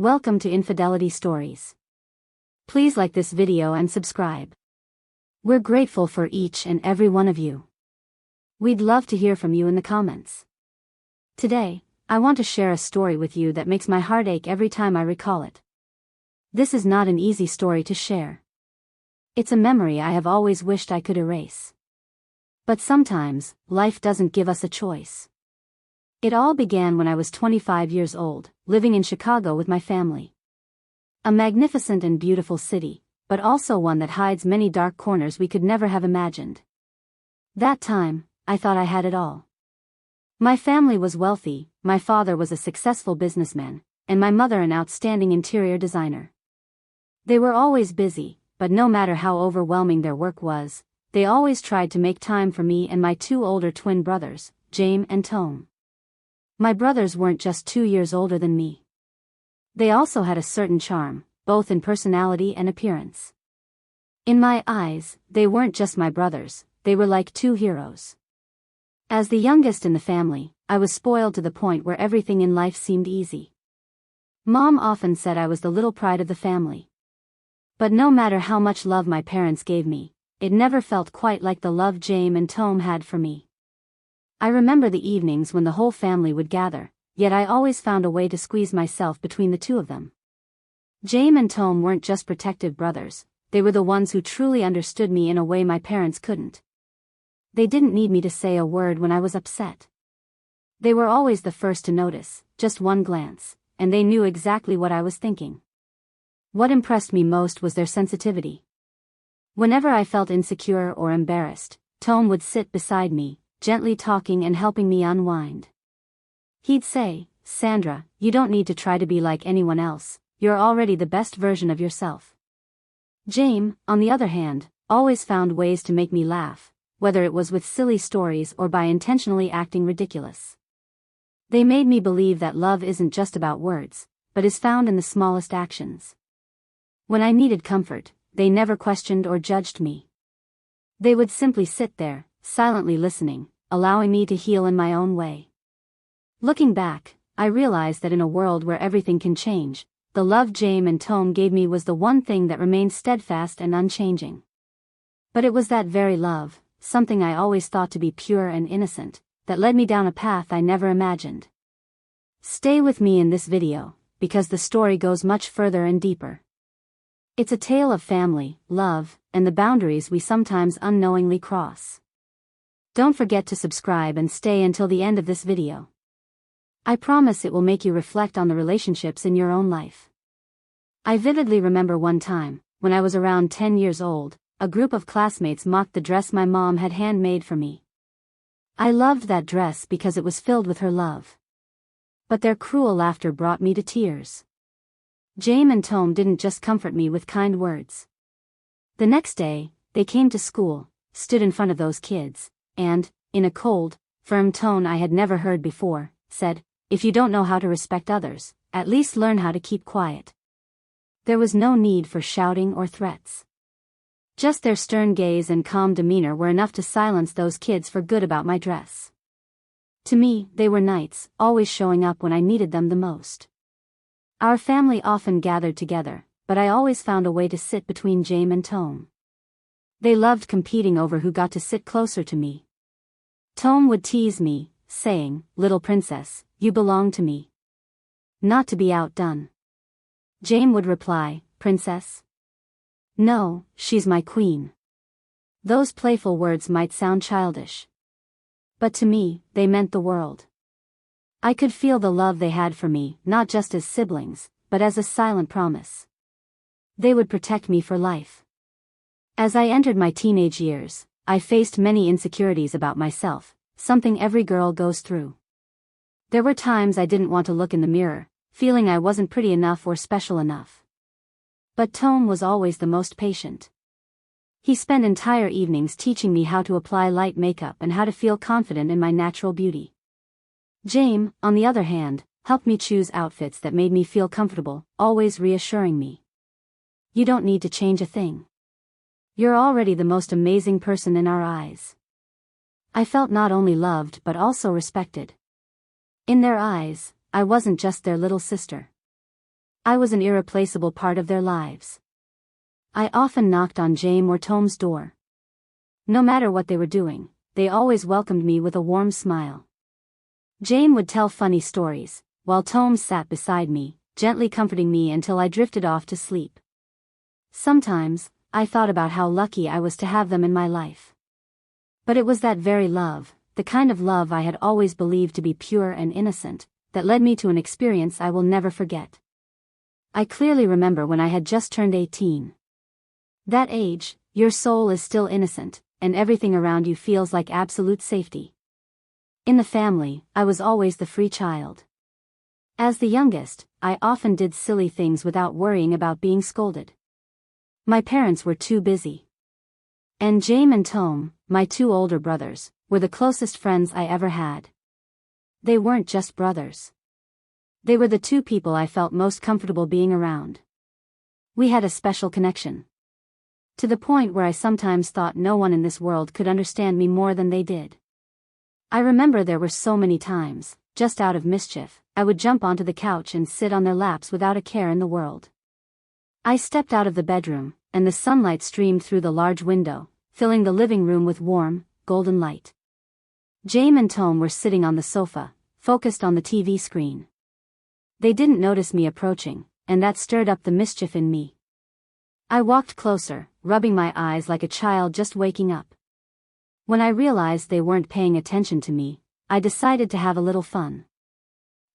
Welcome to Infidelity Stories. Please like this video and subscribe. We're grateful for each and every one of you. We'd love to hear from you in the comments. Today, I want to share a story with you that makes my heart ache every time I recall it. This is not an easy story to share. It's a memory I have always wished I could erase. But sometimes, life doesn't give us a choice. It all began when I was 25 years old, living in Chicago with my family. A magnificent and beautiful city, but also one that hides many dark corners we could never have imagined. That time, I thought I had it all. My family was wealthy, my father was a successful businessman, and my mother an outstanding interior designer. They were always busy, but no matter how overwhelming their work was, they always tried to make time for me and my two older twin brothers, James and Tom. My brothers weren't just 2 years older than me. They also had a certain charm, both in personality and appearance. In my eyes, they weren't just my brothers, they were like two heroes. As the youngest in the family, I was spoiled to the point where everything in life seemed easy. Mom often said I was the little pride of the family. But no matter how much love my parents gave me, it never felt quite like the love James and Tom had for me. I remember the evenings when the whole family would gather, yet I always found a way to squeeze myself between the two of them. James and Tom weren't just protective brothers, they were the ones who truly understood me in a way my parents couldn't. They didn't need me to say a word when I was upset. They were always the first to notice, just one glance, and they knew exactly what I was thinking. What impressed me most was their sensitivity. Whenever I felt insecure or embarrassed, Tom would sit beside me, gently talking and helping me unwind. He'd say, "Sandra, you don't need to try to be like anyone else, you're already the best version of yourself." James, on the other hand, always found ways to make me laugh, whether it was with silly stories or by intentionally acting ridiculous. They made me believe that love isn't just about words, but is found in the smallest actions. When I needed comfort, they never questioned or judged me. They would simply sit there, silently listening, allowing me to heal in my own way. Looking back, I realized that in a world where everything can change, the love James and Tom gave me was the one thing that remained steadfast and unchanging. But it was that very love, something I always thought to be pure and innocent, that led me down a path I never imagined. Stay with me in this video, because the story goes much further and deeper. It's a tale of family, love, and the boundaries we sometimes unknowingly cross. Don't forget to subscribe and stay until the end of this video. I promise it will make you reflect on the relationships in your own life. I vividly remember one time, when I was around 10 years old, a group of classmates mocked the dress my mom had handmade for me. I loved that dress because it was filled with her love. But their cruel laughter brought me to tears. James and Tom didn't just comfort me with kind words. The next day, they came to school, stood in front of those kids, and, in a cold, firm tone I had never heard before, said, "If you don't know how to respect others, at least learn how to keep quiet." There was no need for shouting or threats. Just their stern gaze and calm demeanor were enough to silence those kids for good about my dress. To me, they were knights, always showing up when I needed them the most. Our family often gathered together, but I always found a way to sit between James and Tom. They loved competing over who got to sit closer to me. Tom would tease me, saying, "Little princess, you belong to me." Not to be outdone. James would reply, "Princess? No, she's my queen." Those playful words might sound childish. But to me, they meant the world. I could feel the love they had for me, not just as siblings, but as a silent promise. They would protect me for life. As I entered my teenage years, I faced many insecurities about myself, something every girl goes through. There were times I didn't want to look in the mirror, feeling I wasn't pretty enough or special enough. But Tom was always the most patient. He spent entire evenings teaching me how to apply light makeup and how to feel confident in my natural beauty. James, on the other hand, helped me choose outfits that made me feel comfortable, always reassuring me. "You don't need to change a thing. You're already the most amazing person in our eyes." I felt not only loved but also respected. In their eyes, I wasn't just their little sister. I was an irreplaceable part of their lives. I often knocked on James or Tom's door. No matter what they were doing, they always welcomed me with a warm smile. James would tell funny stories, while Tom sat beside me, gently comforting me until I drifted off to sleep. Sometimes, I thought about how lucky I was to have them in my life. But it was that very love, the kind of love I had always believed to be pure and innocent, that led me to an experience I will never forget. I clearly remember when I had just turned 18. That age, your soul is still innocent, and everything around you feels like absolute safety. In the family, I was always the free child. As the youngest, I often did silly things without worrying about being scolded. My parents were too busy. And James and Tom, my two older brothers, were the closest friends I ever had. They weren't just brothers. They were the two people I felt most comfortable being around. We had a special connection. To the point where I sometimes thought no one in this world could understand me more than they did. I remember there were so many times, just out of mischief, I would jump onto the couch and sit on their laps without a care in the world. I stepped out of the bedroom, and the sunlight streamed through the large window, filling the living room with warm, golden light. James and Tom were sitting on the sofa, focused on the TV screen. They didn't notice me approaching, and that stirred up the mischief in me. I walked closer, rubbing my eyes like a child just waking up. When I realized they weren't paying attention to me, I decided to have a little fun.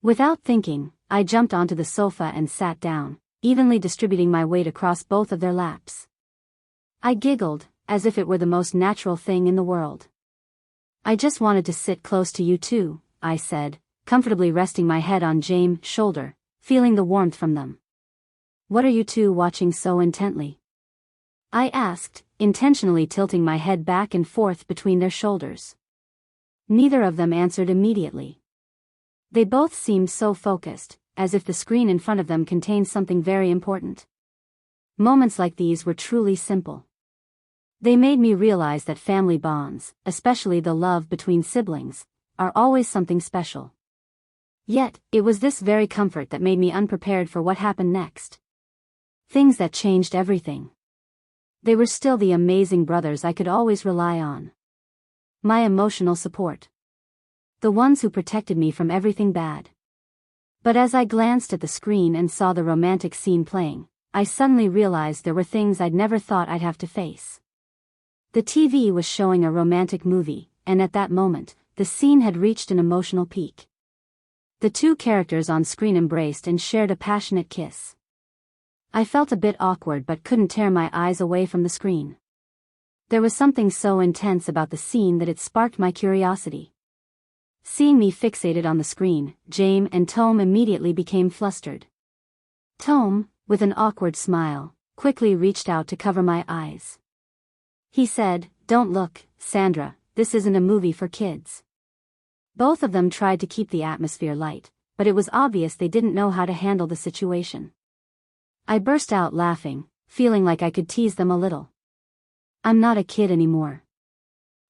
Without thinking, I jumped onto the sofa and sat down, evenly distributing my weight across both of their laps. I giggled, as if it were the most natural thing in the world. I just wanted to sit close to you too, I said, comfortably resting my head on James' shoulder, feeling the warmth from them. What are you two watching so intently? I asked, intentionally tilting my head back and forth between their shoulders. Neither of them answered immediately. They both seemed so focused, as if the screen in front of them contained something very important. Moments like these were truly simple. They made me realize that family bonds, especially the love between siblings, are always something special. Yet, it was this very comfort that made me unprepared for what happened next. Things that changed everything. They were still the amazing brothers I could always rely on. My emotional support. The ones who protected me from everything bad. But as I glanced at the screen and saw the romantic scene playing, I suddenly realized there were things I'd never thought I'd have to face. The TV was showing a romantic movie, and at that moment, the scene had reached an emotional peak. The two characters on screen embraced and shared a passionate kiss. I felt a bit awkward but couldn't tear my eyes away from the screen. There was something so intense about the scene that it sparked my curiosity. Seeing me fixated on the screen, James and Tom immediately became flustered. Tom, with an awkward smile, quickly reached out to cover my eyes. He said, "Don't look, Sandra, this isn't a movie for kids." Both of them tried to keep the atmosphere light, but it was obvious they didn't know how to handle the situation. I burst out laughing, feeling like I could tease them a little. "I'm not a kid anymore.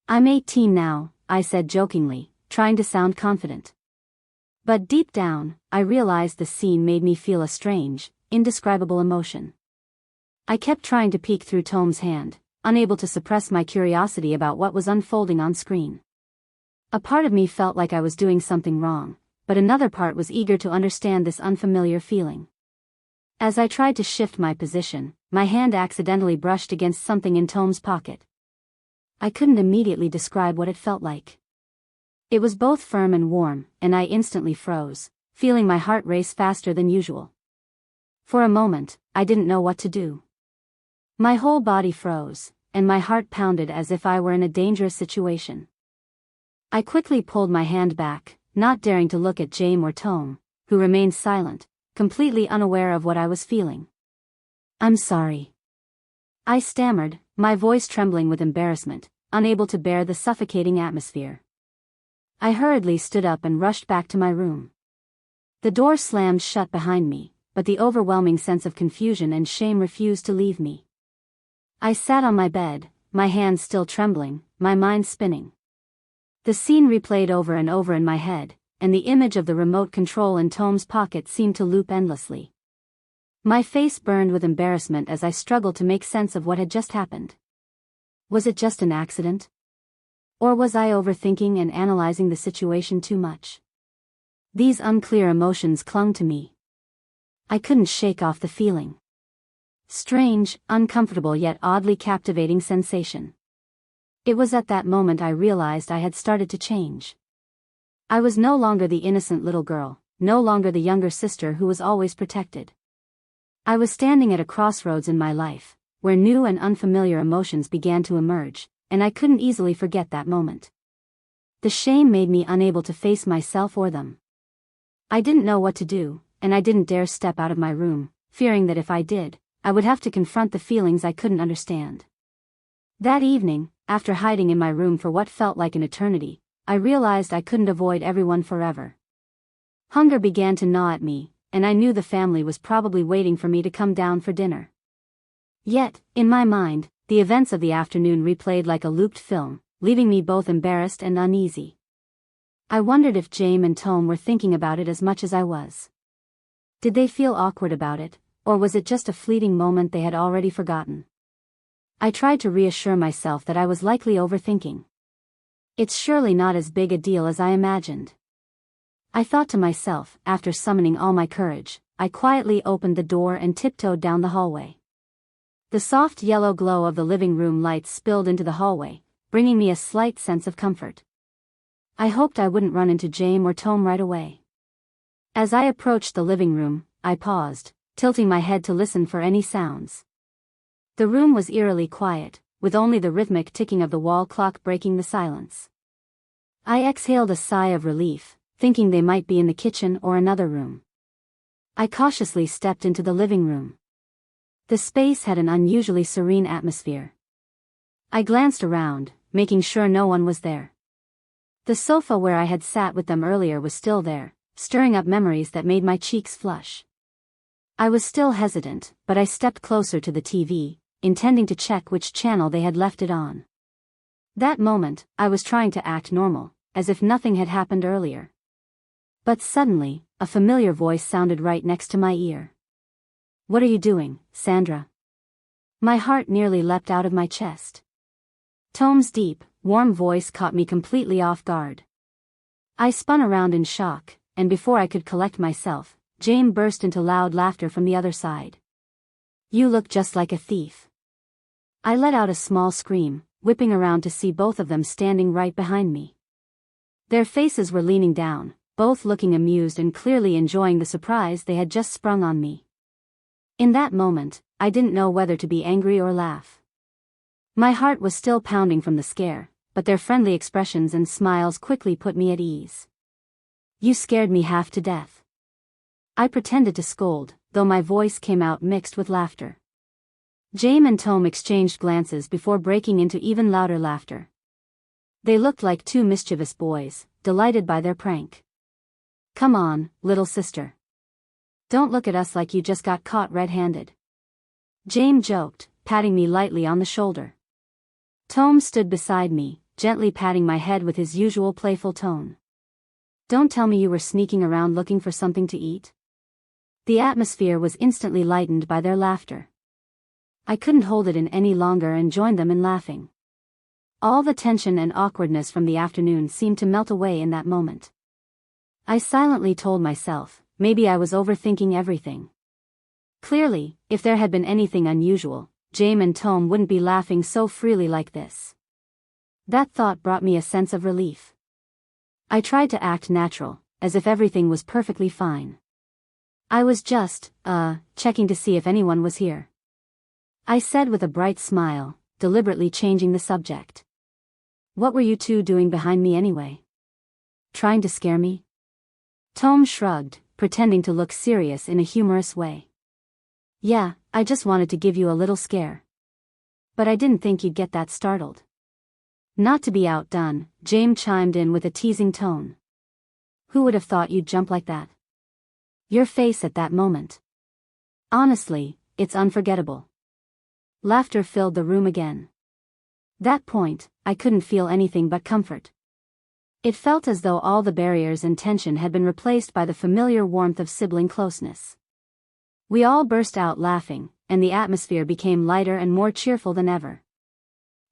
I'm 18 now," I said jokingly, trying to sound confident. But deep down, I realized the scene made me feel a strange, indescribable emotion. I kept trying to peek through Tom's hand, unable to suppress my curiosity about what was unfolding on screen. A part of me felt like I was doing something wrong, but another part was eager to understand this unfamiliar feeling. As I tried to shift my position, my hand accidentally brushed against something in Tom's pocket. I couldn't immediately describe what it felt like. It was both firm and warm, and I instantly froze, feeling my heart race faster than usual. For a moment, I didn't know what to do. My whole body froze, and my heart pounded as if I were in a dangerous situation. I quickly pulled my hand back, not daring to look at James or Tom, who remained silent, completely unaware of what I was feeling. "I'm sorry," I stammered, my voice trembling with embarrassment, unable to bear the suffocating atmosphere. I hurriedly stood up and rushed back to my room. The door slammed shut behind me, but the overwhelming sense of confusion and shame refused to leave me. I sat on my bed, my hands still trembling, my mind spinning. The scene replayed over and over in my head, and the image of the remote control in Tom's pocket seemed to loop endlessly. My face burned with embarrassment as I struggled to make sense of what had just happened. Was it just an accident? Or was I overthinking and analyzing the situation too much? These unclear emotions clung to me. I couldn't shake off the feeling. Strange, uncomfortable yet oddly captivating sensation. It was at that moment I realized I had started to change. I was no longer the innocent little girl, no longer the younger sister who was always protected. I was standing at a crossroads in my life, where new and unfamiliar emotions began to emerge, and I couldn't easily forget that moment. The shame made me unable to face myself or them. I didn't know what to do, and I didn't dare step out of my room, fearing that if I did, I would have to confront the feelings I couldn't understand. That evening, after hiding in my room for what felt like an eternity, I realized I couldn't avoid everyone forever. Hunger began to gnaw at me, and I knew the family was probably waiting for me to come down for dinner. Yet, in my mind, the events of the afternoon replayed like a looped film, leaving me both embarrassed and uneasy. I wondered if James and Tom were thinking about it as much as I was. Did they feel awkward about it, or was it just a fleeting moment they had already forgotten? I tried to reassure myself that I was likely overthinking. It's surely not as big a deal as I imagined. I thought to myself, after summoning all my courage. I quietly opened the door and tiptoed down the hallway. The soft yellow glow of the living room lights spilled into the hallway, bringing me a slight sense of comfort. I hoped I wouldn't run into James or Tom right away. As I approached the living room, I paused, tilting my head to listen for any sounds. The room was eerily quiet, with only the rhythmic ticking of the wall clock breaking the silence. I exhaled a sigh of relief, thinking they might be in the kitchen or another room. I cautiously stepped into the living room. The space had an unusually serene atmosphere. I glanced around, making sure no one was there. The sofa where I had sat with them earlier was still there, stirring up memories that made my cheeks flush. I was still hesitant, but I stepped closer to the TV, intending to check which channel they had left it on. That moment, I was trying to act normal, as if nothing had happened earlier. But suddenly, a familiar voice sounded right next to my ear. "What are you doing, Sandra?" My heart nearly leapt out of my chest. Tom's deep, warm voice caught me completely off guard. I spun around in shock, and before I could collect myself, James burst into loud laughter from the other side. "You look just like a thief." I let out a small scream, whipping around to see both of them standing right behind me. Their faces were leaning down, both looking amused and clearly enjoying the surprise they had just sprung on me. In that moment, I didn't know whether to be angry or laugh. My heart was still pounding from the scare, but their friendly expressions and smiles quickly put me at ease. "You scared me half to death." I pretended to scold, though my voice came out mixed with laughter. James and Tom exchanged glances before breaking into even louder laughter. They looked like two mischievous boys, delighted by their prank. "Come on, little sister. Don't look at us like you just got caught red-handed," James joked, patting me lightly on the shoulder. Tom stood beside me, gently patting my head with his usual playful tone. "Don't tell me you were sneaking around looking for something to eat?" The atmosphere was instantly lightened by their laughter. I couldn't hold it in any longer and joined them in laughing. All the tension and awkwardness from the afternoon seemed to melt away in that moment. I silently told myself, maybe I was overthinking everything. Clearly, if there had been anything unusual, James and Tom wouldn't be laughing so freely like this. That thought brought me a sense of relief. I tried to act natural, as if everything was perfectly fine. I was just, checking to see if anyone was here, I said with a bright smile, deliberately changing the subject. "What were you two doing behind me anyway? Trying to scare me?" Tom shrugged, pretending to look serious in a humorous way. "Yeah, I just wanted to give you a little scare. But I didn't think you'd get that startled." Not to be outdone, James chimed in with a teasing tone. "Who would have thought you'd jump like that? Your face at that moment. Honestly, it's unforgettable." Laughter filled the room again. That point, I couldn't feel anything but comfort. It felt as though all the barriers and tension had been replaced by the familiar warmth of sibling closeness. We all burst out laughing, and the atmosphere became lighter and more cheerful than ever.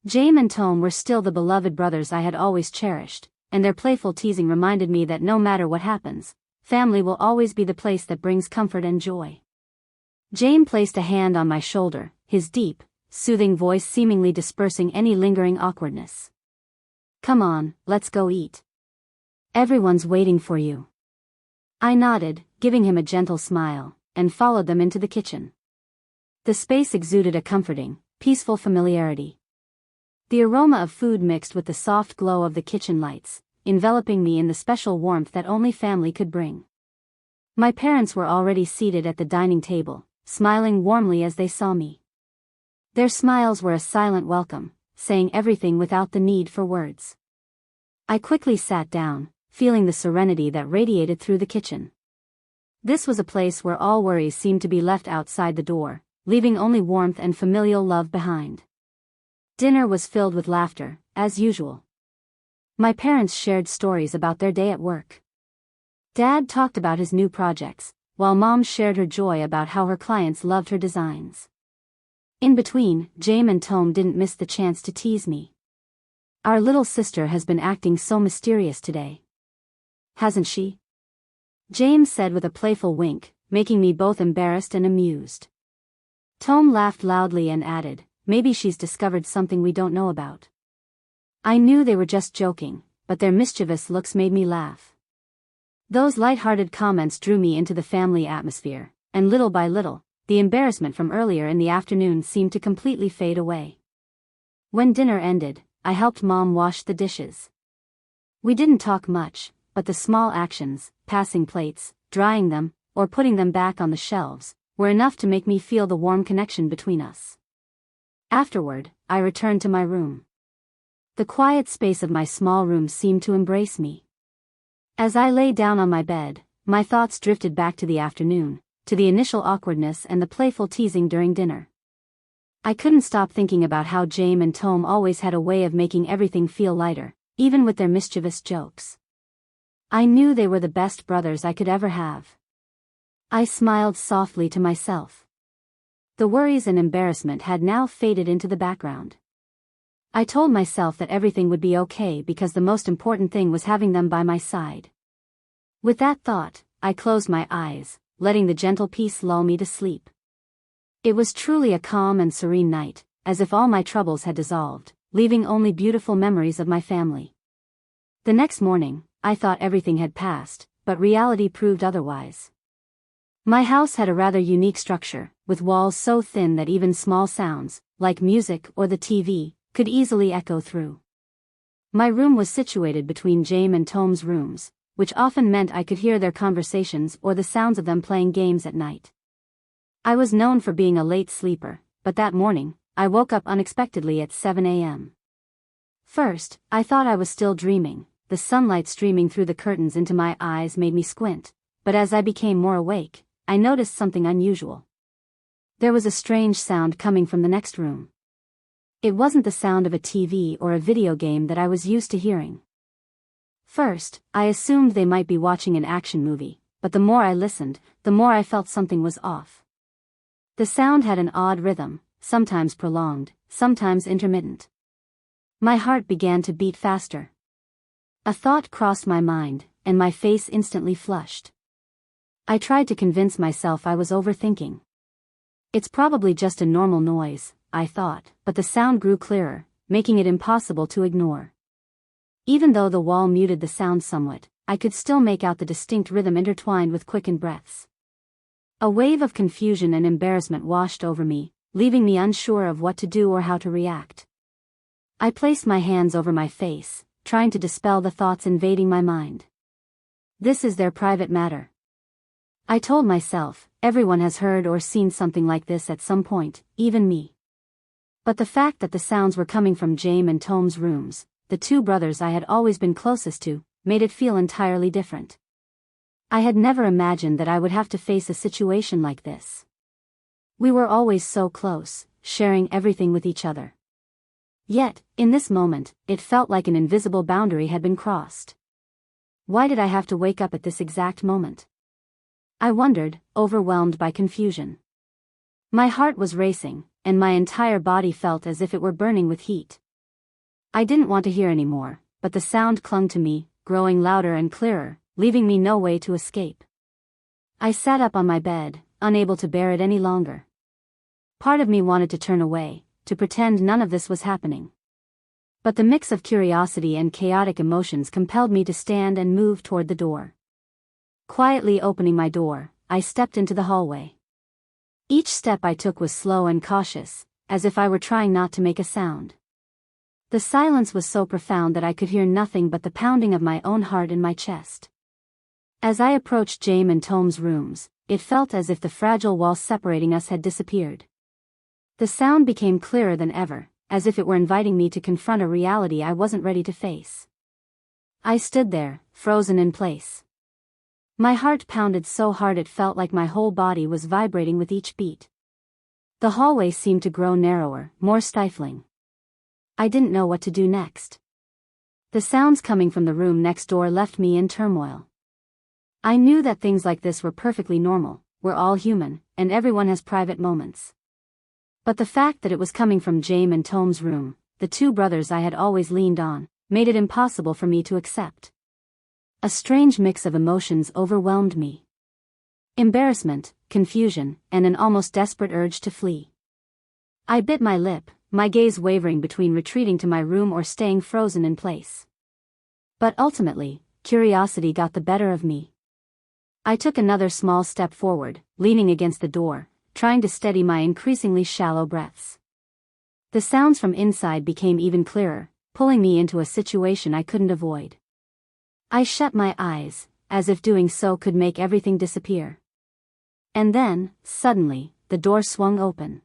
James and Tom were still the beloved brothers I had always cherished, and their playful teasing reminded me that no matter what happens, family will always be the place that brings comfort and joy. James placed a hand on my shoulder, his deep, soothing voice seemingly dispersing any lingering awkwardness. "Come on, let's go eat. Everyone's waiting for you." I nodded, giving him a gentle smile, and followed them into the kitchen. The space exuded a comforting, peaceful familiarity. The aroma of food mixed with the soft glow of the kitchen lights, enveloping me in the special warmth that only family could bring. My parents were already seated at the dining table, smiling warmly as they saw me. Their smiles were a silent welcome, saying everything without the need for words. I quickly sat down, feeling the serenity that radiated through the kitchen. This was a place where all worries seemed to be left outside the door, leaving only warmth and familial love behind. Dinner was filled with laughter, as usual. My parents shared stories about their day at work. Dad talked about his new projects, while Mom shared her joy about how her clients loved her designs. In between, James and Tom didn't miss the chance to tease me. "Our little sister has been acting so mysterious today. Hasn't she?" James said with a playful wink, making me both embarrassed and amused. Tom laughed loudly and added, "Maybe she's discovered something we don't know about." I knew they were just joking, but their mischievous looks made me laugh. Those light-hearted comments drew me into the family atmosphere, and little by little, the embarrassment from earlier in the afternoon seemed to completely fade away. When dinner ended, I helped Mom wash the dishes. We didn't talk much, but the small actions, passing plates, drying them, or putting them back on the shelves, were enough to make me feel the warm connection between us. Afterward, I returned to my room. The quiet space of my small room seemed to embrace me. As I lay down on my bed, my thoughts drifted back to the afternoon, to the initial awkwardness and the playful teasing during dinner. I couldn't stop thinking about how James and Tom always had a way of making everything feel lighter, even with their mischievous jokes. I knew they were the best brothers I could ever have. I smiled softly to myself. The worries and embarrassment had now faded into the background. I told myself that everything would be okay because the most important thing was having them by my side. With that thought, I closed my eyes, letting the gentle peace lull me to sleep. It was truly a calm and serene night, as if all my troubles had dissolved, leaving only beautiful memories of my family. The next morning, I thought everything had passed, but reality proved otherwise. My house had a rather unique structure, with walls so thin that even small sounds, like music or the TV, could easily echo through. My room was situated between James and Tom's rooms, which often meant I could hear their conversations or the sounds of them playing games at night. I was known for being a late sleeper, but that morning, I woke up unexpectedly at 7 a.m. First, I thought I was still dreaming. The sunlight streaming through the curtains into my eyes made me squint, but as I became more awake, I noticed something unusual. There was a strange sound coming from the next room. It wasn't the sound of a TV or a video game that I was used to hearing. First, I assumed they might be watching an action movie, but the more I listened, the more I felt something was off. The sound had an odd rhythm, sometimes prolonged, sometimes intermittent. My heart began to beat faster. A thought crossed my mind, and my face instantly flushed. I tried to convince myself I was overthinking. It's probably just a normal noise, I thought, but the sound grew clearer, making it impossible to ignore. Even though the wall muted the sound somewhat, I could still make out the distinct rhythm intertwined with quickened breaths. A wave of confusion and embarrassment washed over me, leaving me unsure of what to do or how to react. I placed my hands over my face, trying to dispel the thoughts invading my mind. This is their private matter. I told myself, everyone has heard or seen something like this at some point, even me. But the fact that the sounds were coming from James and Tom's rooms, the two brothers I had always been closest to, made it feel entirely different. I had never imagined that I would have to face a situation like this. We were always so close, sharing everything with each other. Yet, in this moment, it felt like an invisible boundary had been crossed. Why did I have to wake up at this exact moment? I wondered, overwhelmed by confusion. My heart was racing, and my entire body felt as if it were burning with heat. I didn't want to hear any more, but the sound clung to me, growing louder and clearer, leaving me no way to escape. I sat up on my bed, unable to bear it any longer. Part of me wanted to turn away, to pretend none of this was happening. But the mix of curiosity and chaotic emotions compelled me to stand and move toward the door. Quietly opening my door, I stepped into the hallway. Each step I took was slow and cautious, as if I were trying not to make a sound. The silence was so profound that I could hear nothing but the pounding of my own heart in my chest. As I approached James and Tom's rooms, it felt as if the fragile wall separating us had disappeared. The sound became clearer than ever, as if it were inviting me to confront a reality I wasn't ready to face. I stood there, frozen in place. My heart pounded so hard it felt like my whole body was vibrating with each beat. The hallway seemed to grow narrower, more stifling. I didn't know what to do next. The sounds coming from the room next door left me in turmoil. I knew that things like this were perfectly normal, we're all human, and everyone has private moments. But the fact that it was coming from James and Tom's room, the two brothers I had always leaned on, made it impossible for me to accept. A strange mix of emotions overwhelmed me. Embarrassment, confusion, and an almost desperate urge to flee. I bit my lip, my gaze wavering between retreating to my room or staying frozen in place. But ultimately, curiosity got the better of me. I took another small step forward, leaning against the door, trying to steady my increasingly shallow breaths. The sounds from inside became even clearer, pulling me into a situation I couldn't avoid. I shut my eyes, as if doing so could make everything disappear. And then, suddenly, the door swung open.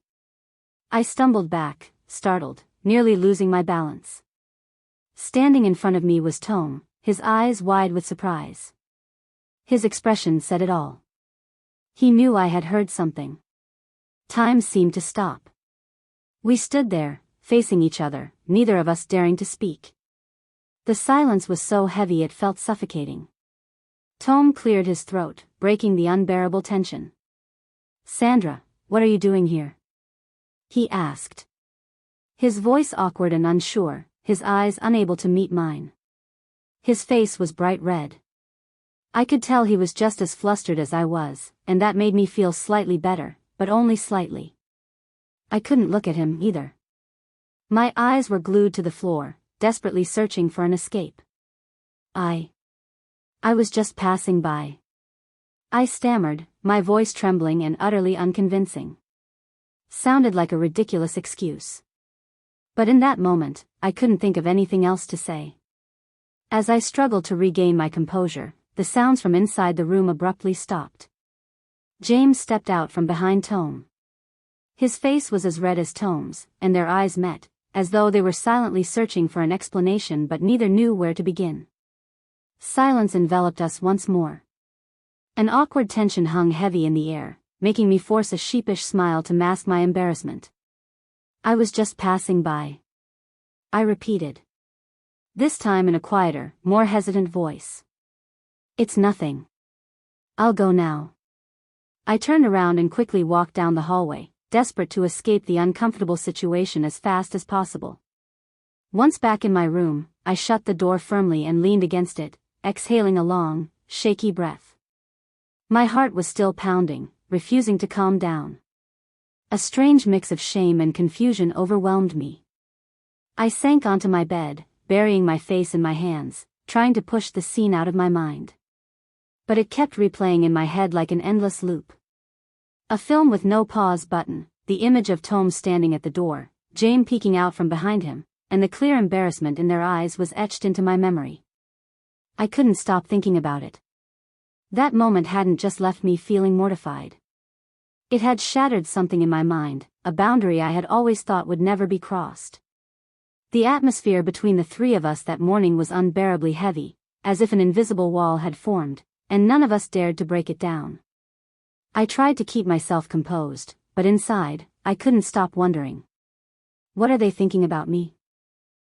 I stumbled back, startled, nearly losing my balance. Standing in front of me was Tom, his eyes wide with surprise. His expression said it all. He knew I had heard something. Time seemed to stop. We stood there, facing each other, neither of us daring to speak. The silence was so heavy it felt suffocating. Tom cleared his throat, breaking the unbearable tension. "Sandra, what are you doing here?" he asked. His voice awkward and unsure, his eyes unable to meet mine. His face was bright red. I could tell he was just as flustered as I was, and that made me feel slightly better, but only slightly. I couldn't look at him either. My eyes were glued to the floor, desperately searching for an escape. I was just passing by. I stammered, my voice trembling and utterly unconvincing. Sounded like a ridiculous excuse. But in that moment, I couldn't think of anything else to say. As I struggled to regain my composure, the sounds from inside the room abruptly stopped. James stepped out from behind Tom. His face was as red as Tom's, and their eyes met, as though they were silently searching for an explanation but neither knew where to begin. Silence enveloped us once more. An awkward tension hung heavy in the air, making me force a sheepish smile to mask my embarrassment. "I was just passing by," I repeated. This time in a quieter, more hesitant voice. "It's nothing. I'll go now." I turned around and quickly walked down the hallway, desperate to escape the uncomfortable situation as fast as possible. Once back in my room, I shut the door firmly and leaned against it, exhaling a long, shaky breath. My heart was still pounding, refusing to calm down. A strange mix of shame and confusion overwhelmed me. I sank onto my bed, burying my face in my hands, trying to push the scene out of my mind. But it kept replaying in my head like an endless loop. A film with no pause button, the image of Tom standing at the door, Jane peeking out from behind him, and the clear embarrassment in their eyes was etched into my memory. I couldn't stop thinking about it. That moment hadn't just left me feeling mortified. It had shattered something in my mind, a boundary I had always thought would never be crossed. The atmosphere between the three of us that morning was unbearably heavy, as if an invisible wall had formed, and none of us dared to break it down. I tried to keep myself composed, but inside, I couldn't stop wondering. What are they thinking about me?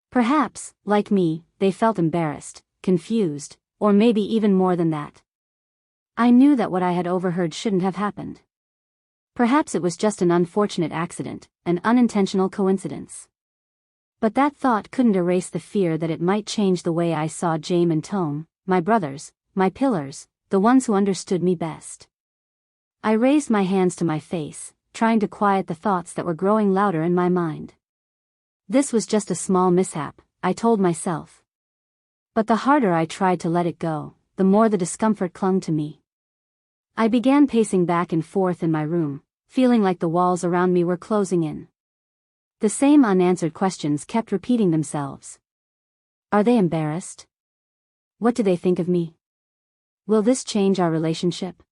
Perhaps, like me, they felt embarrassed, confused, or maybe even more than that. I knew that what I had overheard shouldn't have happened. Perhaps it was just an unfortunate accident, an unintentional coincidence. But that thought couldn't erase the fear that it might change the way I saw James and Tom, my brothers, my pillars, the ones who understood me best. I raised my hands to my face, trying to quiet the thoughts that were growing louder in my mind. This was just a small mishap, I told myself. But the harder I tried to let it go, the more the discomfort clung to me. I began pacing back and forth in my room, feeling like the walls around me were closing in. The same unanswered questions kept repeating themselves. Are they embarrassed? What do they think of me? Will this change our relationship?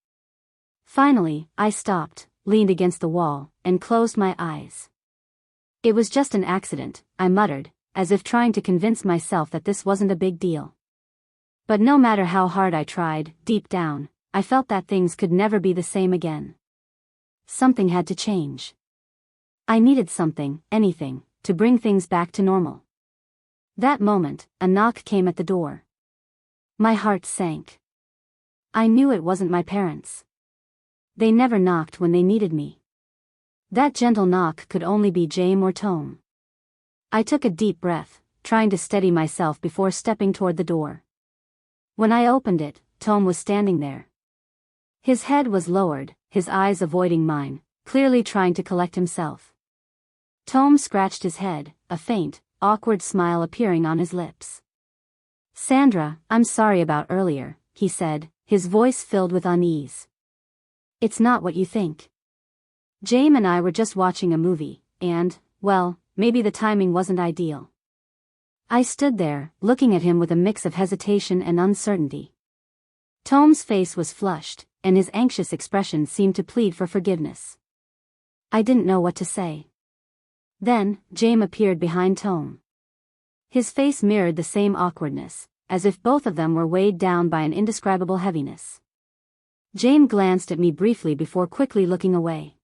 Finally, I stopped, leaned against the wall, and closed my eyes. It was just an accident, I muttered, as if trying to convince myself that this wasn't a big deal. But no matter how hard I tried, deep down, I felt that things could never be the same again. Something had to change. I needed something, anything, to bring things back to normal. That moment, a knock came at the door. My heart sank. I knew it wasn't my parents. They never knocked when they needed me. That gentle knock could only be James or Tom. I took a deep breath, trying to steady myself before stepping toward the door. When I opened it, Tom was standing there. His head was lowered, his eyes avoiding mine, clearly trying to collect himself. Tom scratched his head, a faint, awkward smile appearing on his lips. Sandra, I'm sorry about earlier, he said, his voice filled with unease. It's not what you think. James and I were just watching a movie, and, well, maybe the timing wasn't ideal. I stood there, looking at him with a mix of hesitation and uncertainty. Tom's face was flushed, and his anxious expression seemed to plead for forgiveness. I didn't know what to say. Then, James appeared behind Tom. His face mirrored the same awkwardness, as if both of them were weighed down by an indescribable heaviness. James glanced at me briefly before quickly looking away.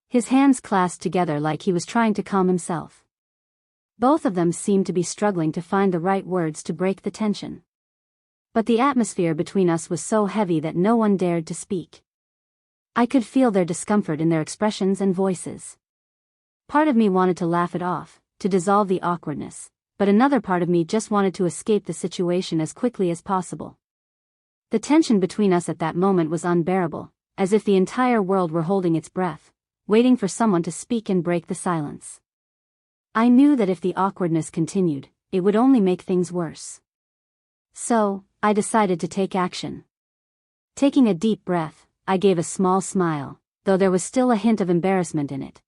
His hands clasped together like he was trying to calm himself. Both of them seemed to be struggling to find the right words to break the tension. But the atmosphere between us was so heavy that no one dared to speak. I could feel their discomfort in their expressions and voices. Part of me wanted to laugh it off, to dissolve the awkwardness, but another part of me just wanted to escape the situation as quickly as possible. The tension between us at that moment was unbearable, as if the entire world were holding its breath, waiting for someone to speak and break the silence. I knew that if the awkwardness continued, it would only make things worse. So, I decided to take action. Taking a deep breath, I gave a small smile, though there was still a hint of embarrassment in it.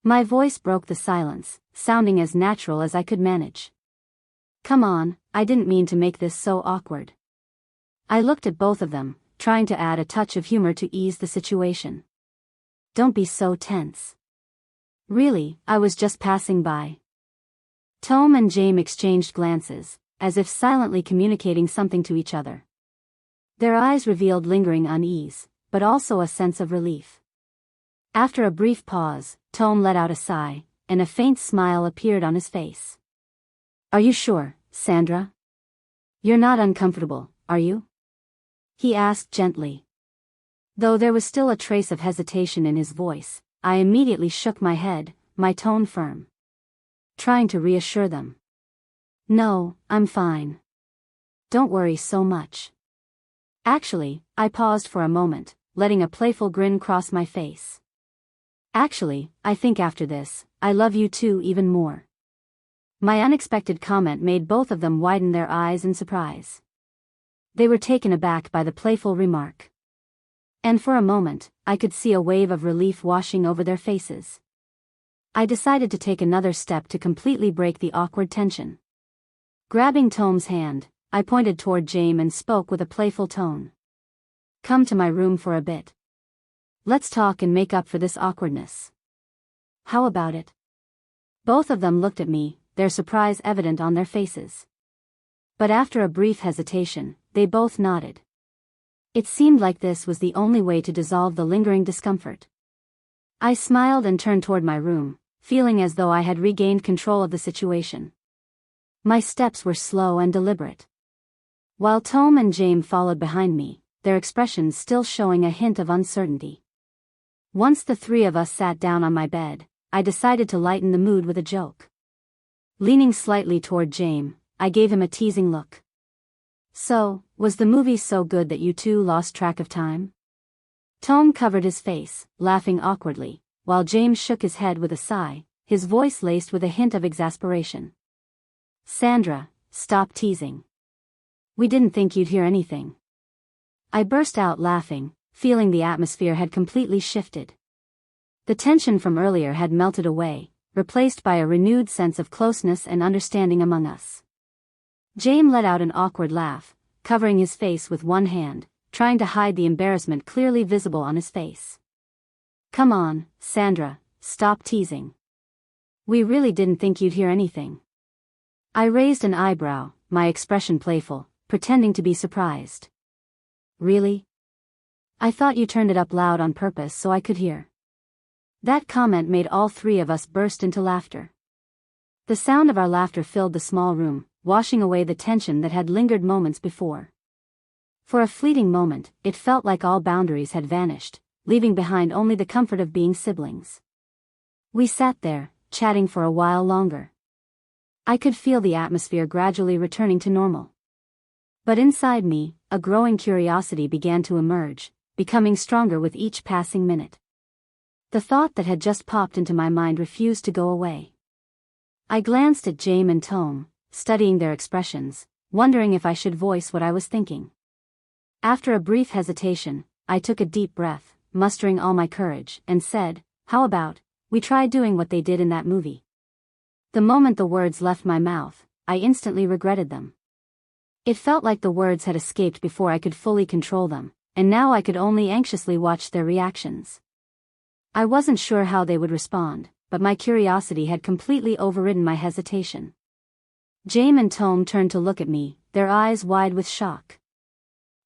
My voice broke the silence, sounding as natural as I could manage. Come on, I didn't mean to make this so awkward. I looked at both of them, trying to add a touch of humor to ease the situation. Don't be so tense. Really, I was just passing by. Tom and James exchanged glances, as if silently communicating something to each other. Their eyes revealed lingering unease, but also a sense of relief. After a brief pause, Tom let out a sigh, and a faint smile appeared on his face. Are you sure, Sandra? You're not uncomfortable, are you? He asked gently. Though there was still a trace of hesitation in his voice, I immediately shook my head, my tone firm. Trying to reassure them. No, I'm fine. Don't worry so much. Actually, I paused for a moment, letting a playful grin cross my face. Actually, I think after this, I love you too even more. My unexpected comment made both of them widen their eyes in surprise. They were taken aback by the playful remark. And for a moment, I could see a wave of relief washing over their faces. I decided to take another step to completely break the awkward tension. Grabbing Tom's hand, I pointed toward James and spoke with a playful tone. Come to my room for a bit. Let's talk and make up for this awkwardness. How about it? Both of them looked at me, their surprise evident on their faces. But after a brief hesitation, they both nodded. It seemed like this was the only way to dissolve the lingering discomfort. I smiled and turned toward my room, feeling as though I had regained control of the situation. My steps were slow and deliberate. While Tom and James followed behind me, their expressions still showing a hint of uncertainty. Once the three of us sat down on my bed, I decided to lighten the mood with a joke. Leaning slightly toward James, I gave him a teasing look. "So, was the movie so good that you two lost track of time?" Tom covered his face, laughing awkwardly, while James shook his head with a sigh, his voice laced with a hint of exasperation. "Sandra, stop teasing. We didn't think you'd hear anything." I burst out laughing, feeling the atmosphere had completely shifted. The tension from earlier had melted away, replaced by a renewed sense of closeness and understanding among us. James let out an awkward laugh, covering his face with one hand, trying to hide the embarrassment clearly visible on his face. "Come on, Sandra, stop teasing. We really didn't think you'd hear anything." I raised an eyebrow, my expression playful, pretending to be surprised. "Really? I thought you turned it up loud on purpose so I could hear." That comment made all three of us burst into laughter. The sound of our laughter filled the small room, washing away the tension that had lingered moments before. For a fleeting moment, it felt like all boundaries had vanished, leaving behind only the comfort of being siblings. We sat there, chatting for a while longer. I could feel the atmosphere gradually returning to normal. But inside me, a growing curiosity began to emerge, becoming stronger with each passing minute. The thought that had just popped into my mind refused to go away. I glanced at James and Tom, studying their expressions, wondering if I should voice what I was thinking. After a brief hesitation, I took a deep breath, mustering all my courage, and said, "How about, we try doing what they did in that movie?" The moment the words left my mouth, I instantly regretted them. It felt like the words had escaped before I could fully control them, and now I could only anxiously watch their reactions. I wasn't sure how they would respond, but my curiosity had completely overridden my hesitation. James and Tom turned to look at me, their eyes wide with shock.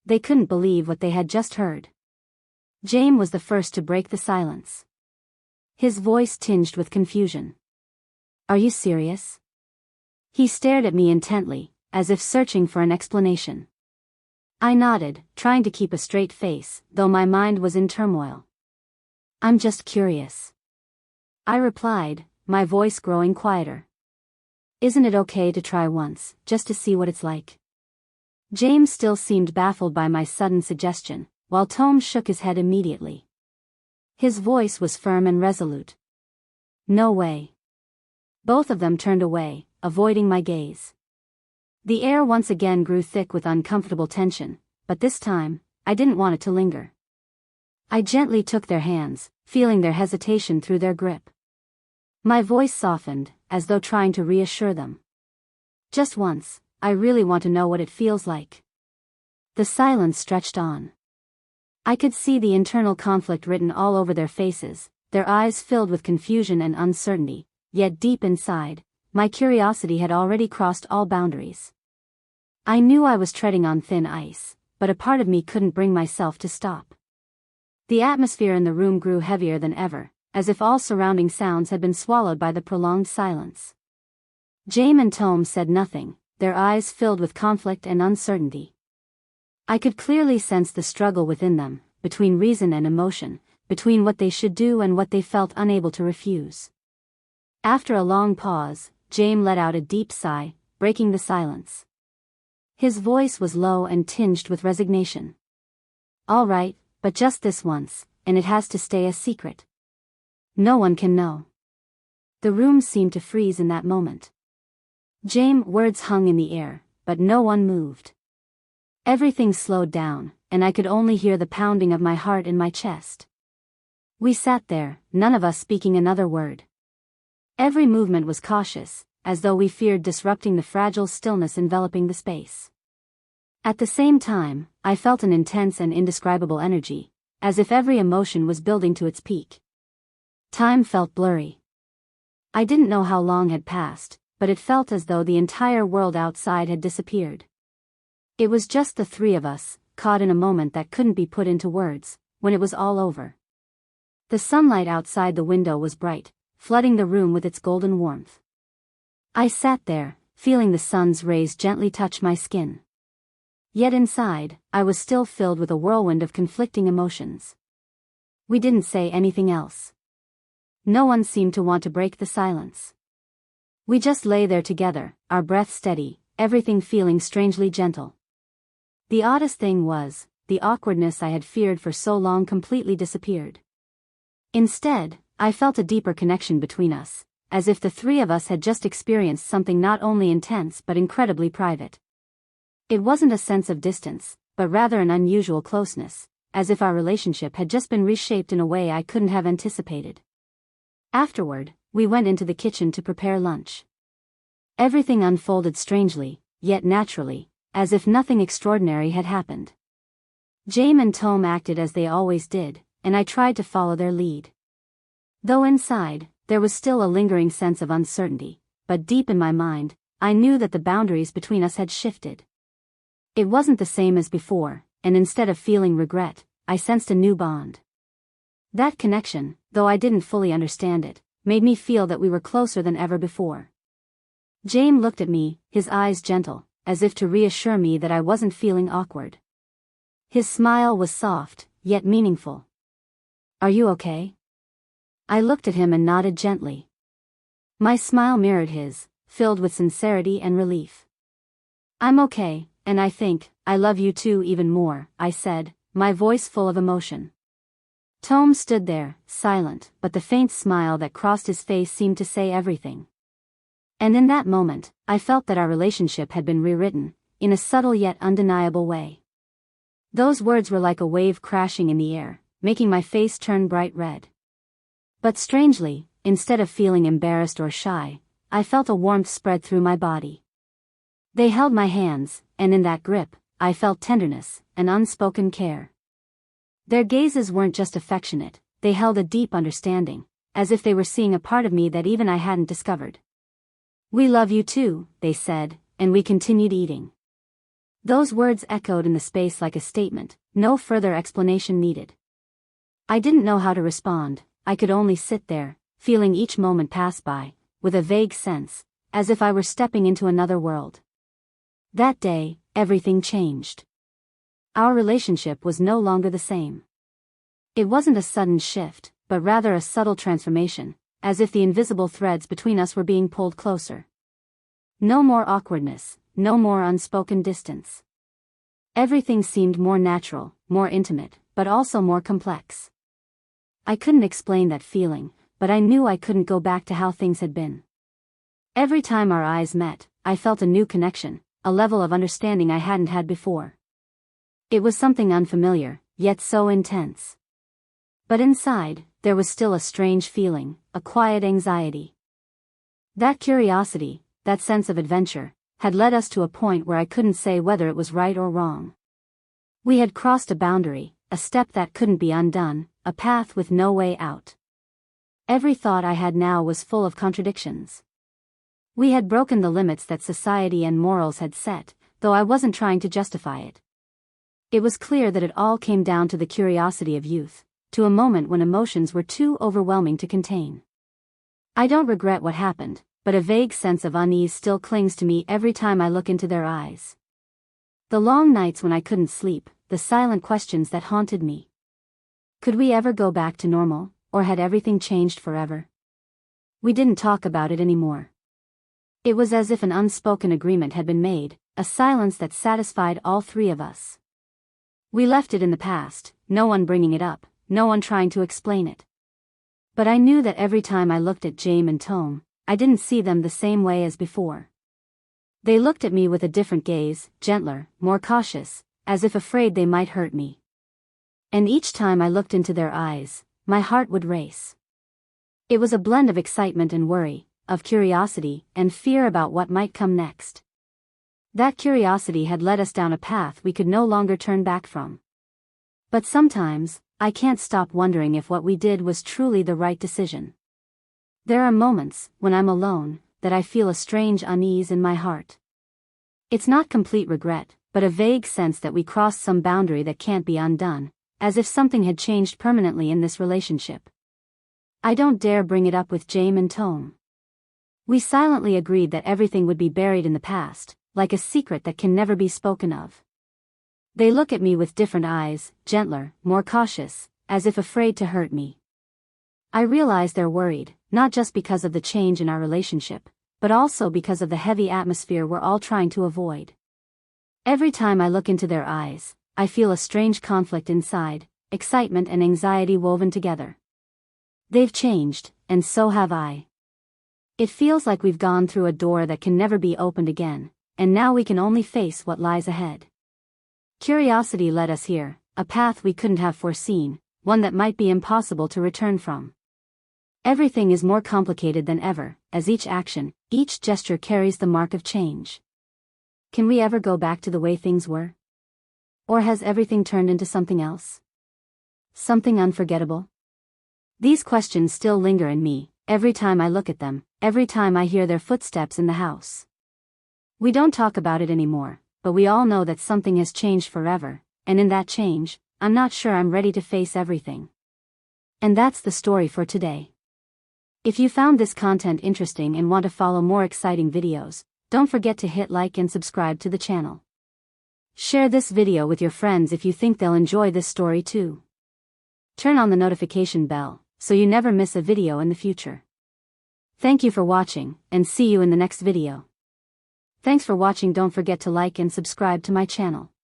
They couldn't believe what they had just heard. James was the first to break the silence. His voice tinged with confusion. "Are you serious?" He stared at me intently, as if searching for an explanation. I nodded, trying to keep a straight face, though my mind was in turmoil. "I'm just curious," I replied, my voice growing quieter. "Isn't it okay to try once, just to see what it's like?" James still seemed baffled by my sudden suggestion, while Tom shook his head immediately. His voice was firm and resolute. "No way." Both of them turned away, avoiding my gaze. The air once again grew thick with uncomfortable tension, but this time, I didn't want it to linger. I gently took their hands, feeling their hesitation through their grip. My voice softened, as though trying to reassure them. "Just once, I really want to know what it feels like." The silence stretched on. I could see the internal conflict written all over their faces, their eyes filled with confusion and uncertainty, yet deep inside, my curiosity had already crossed all boundaries. I knew I was treading on thin ice, but a part of me couldn't bring myself to stop. The atmosphere in the room grew heavier than ever, as if all surrounding sounds had been swallowed by the prolonged silence. James and Tom said nothing, their eyes filled with conflict and uncertainty. I could clearly sense the struggle within them, between reason and emotion, between what they should do and what they felt unable to refuse. After a long pause, James let out a deep sigh, breaking the silence. His voice was low and tinged with resignation. "All right, but just this once, and it has to stay a secret. No one can know." The room seemed to freeze in that moment. James' words hung in the air, but no one moved. Everything slowed down, and I could only hear the pounding of my heart in my chest. We sat there, none of us speaking another word. Every movement was cautious, as though we feared disrupting the fragile stillness enveloping the space. At the same time, I felt an intense and indescribable energy, as if every emotion was building to its peak. Time felt blurry. I didn't know how long had passed, but it felt as though the entire world outside had disappeared. It was just the three of us, caught in a moment that couldn't be put into words, when it was all over. The sunlight outside the window was bright, flooding the room with its golden warmth. I sat there, feeling the sun's rays gently touch my skin. Yet inside, I was still filled with a whirlwind of conflicting emotions. We didn't say anything else. No one seemed to want to break the silence. We just lay there together, our breath steady, everything feeling strangely gentle. The oddest thing was, the awkwardness I had feared for so long completely disappeared. Instead, I felt a deeper connection between us, as if the three of us had just experienced something not only intense but incredibly private. It wasn't a sense of distance, but rather an unusual closeness, as if our relationship had just been reshaped in a way I couldn't have anticipated. Afterward, we went into the kitchen to prepare lunch. Everything unfolded strangely, yet naturally, as if nothing extraordinary had happened. James and Tom acted as they always did, and I tried to follow their lead. Though inside, there was still a lingering sense of uncertainty, but deep in my mind, I knew that the boundaries between us had shifted. It wasn't the same as before, and instead of feeling regret, I sensed a new bond. That connection, though I didn't fully understand it, made me feel that we were closer than ever before. James looked at me, his eyes gentle, as if to reassure me that I wasn't feeling awkward. His smile was soft, yet meaningful. "Are you okay?" I looked at him and nodded gently. My smile mirrored his, filled with sincerity and relief. "I'm okay, and I think, I love you too even more," I said, my voice full of emotion. Tom stood there, silent, but the faint smile that crossed his face seemed to say everything. And in that moment, I felt that our relationship had been rewritten, in a subtle yet undeniable way. Those words were like a wave crashing in the air, making my face turn bright red. But strangely, instead of feeling embarrassed or shy, I felt a warmth spread through my body. They held my hands, and in that grip, I felt tenderness, and unspoken care. Their gazes weren't just affectionate, they held a deep understanding, as if they were seeing a part of me that even I hadn't discovered. "We love you too," they said, and we continued eating. Those words echoed in the space like a statement, no further explanation needed. I didn't know how to respond, I could only sit there, feeling each moment pass by, with a vague sense, as if I were stepping into another world. That day, everything changed. Our relationship was no longer the same. It wasn't a sudden shift, but rather a subtle transformation, as if the invisible threads between us were being pulled closer. No more awkwardness, no more unspoken distance. Everything seemed more natural, more intimate, but also more complex. I couldn't explain that feeling, but I knew I couldn't go back to how things had been. Every time our eyes met, I felt a new connection, a level of understanding I hadn't had before. It was something unfamiliar, yet so intense. But inside, there was still a strange feeling, a quiet anxiety. That curiosity, that sense of adventure, had led us to a point where I couldn't say whether it was right or wrong. We had crossed a boundary, a step that couldn't be undone, a path with no way out. Every thought I had now was full of contradictions. We had broken the limits that society and morals had set, though I wasn't trying to justify it. It was clear that it all came down to the curiosity of youth, to a moment when emotions were too overwhelming to contain. I don't regret what happened, but a vague sense of unease still clings to me every time I look into their eyes. The long nights when I couldn't sleep, the silent questions that haunted me. Could we ever go back to normal, or had everything changed forever? We didn't talk about it anymore. It was as if an unspoken agreement had been made, a silence that satisfied all three of us. We left it in the past, no one bringing it up, no one trying to explain it. But I knew that every time I looked at James and Tom, I didn't see them the same way as before. They looked at me with a different gaze, gentler, more cautious, as if afraid they might hurt me. And each time I looked into their eyes, my heart would race. It was a blend of excitement and worry, of curiosity and fear about what might come next. That curiosity had led us down a path we could no longer turn back from. But sometimes, I can't stop wondering if what we did was truly the right decision. There are moments, when I'm alone, that I feel a strange unease in my heart. It's not complete regret, but a vague sense that we crossed some boundary that can't be undone, as if something had changed permanently in this relationship. I don't dare bring it up with James and Tom. We silently agreed that everything would be buried in the past, like a secret that can never be spoken of. They look at me with different eyes, gentler, more cautious, as if afraid to hurt me. I realize they're worried, not just because of the change in our relationship, but also because of the heavy atmosphere we're all trying to avoid. Every time I look into their eyes, I feel a strange conflict inside, excitement and anxiety woven together. They've changed, and so have I. It feels like we've gone through a door that can never be opened again, and now we can only face what lies ahead. Curiosity led us here, a path we couldn't have foreseen, one that might be impossible to return from. Everything is more complicated than ever, as each action, each gesture carries the mark of change. Can we ever go back to the way things were? Or has everything turned into something else? Something unforgettable? These questions still linger in me, every time I look at them, every time I hear their footsteps in the house. We don't talk about it anymore, but we all know that something has changed forever, and in that change, I'm not sure I'm ready to face everything. And that's the story for today. If you found this content interesting and want to follow more exciting videos, don't forget to hit like and subscribe to the channel. Share this video with your friends if you think they'll enjoy this story too. Turn on the notification bell, so you never miss a video in the future. Thank you for watching, and see you in the next video. Thanks for watching. Don't forget to like and subscribe to my channel.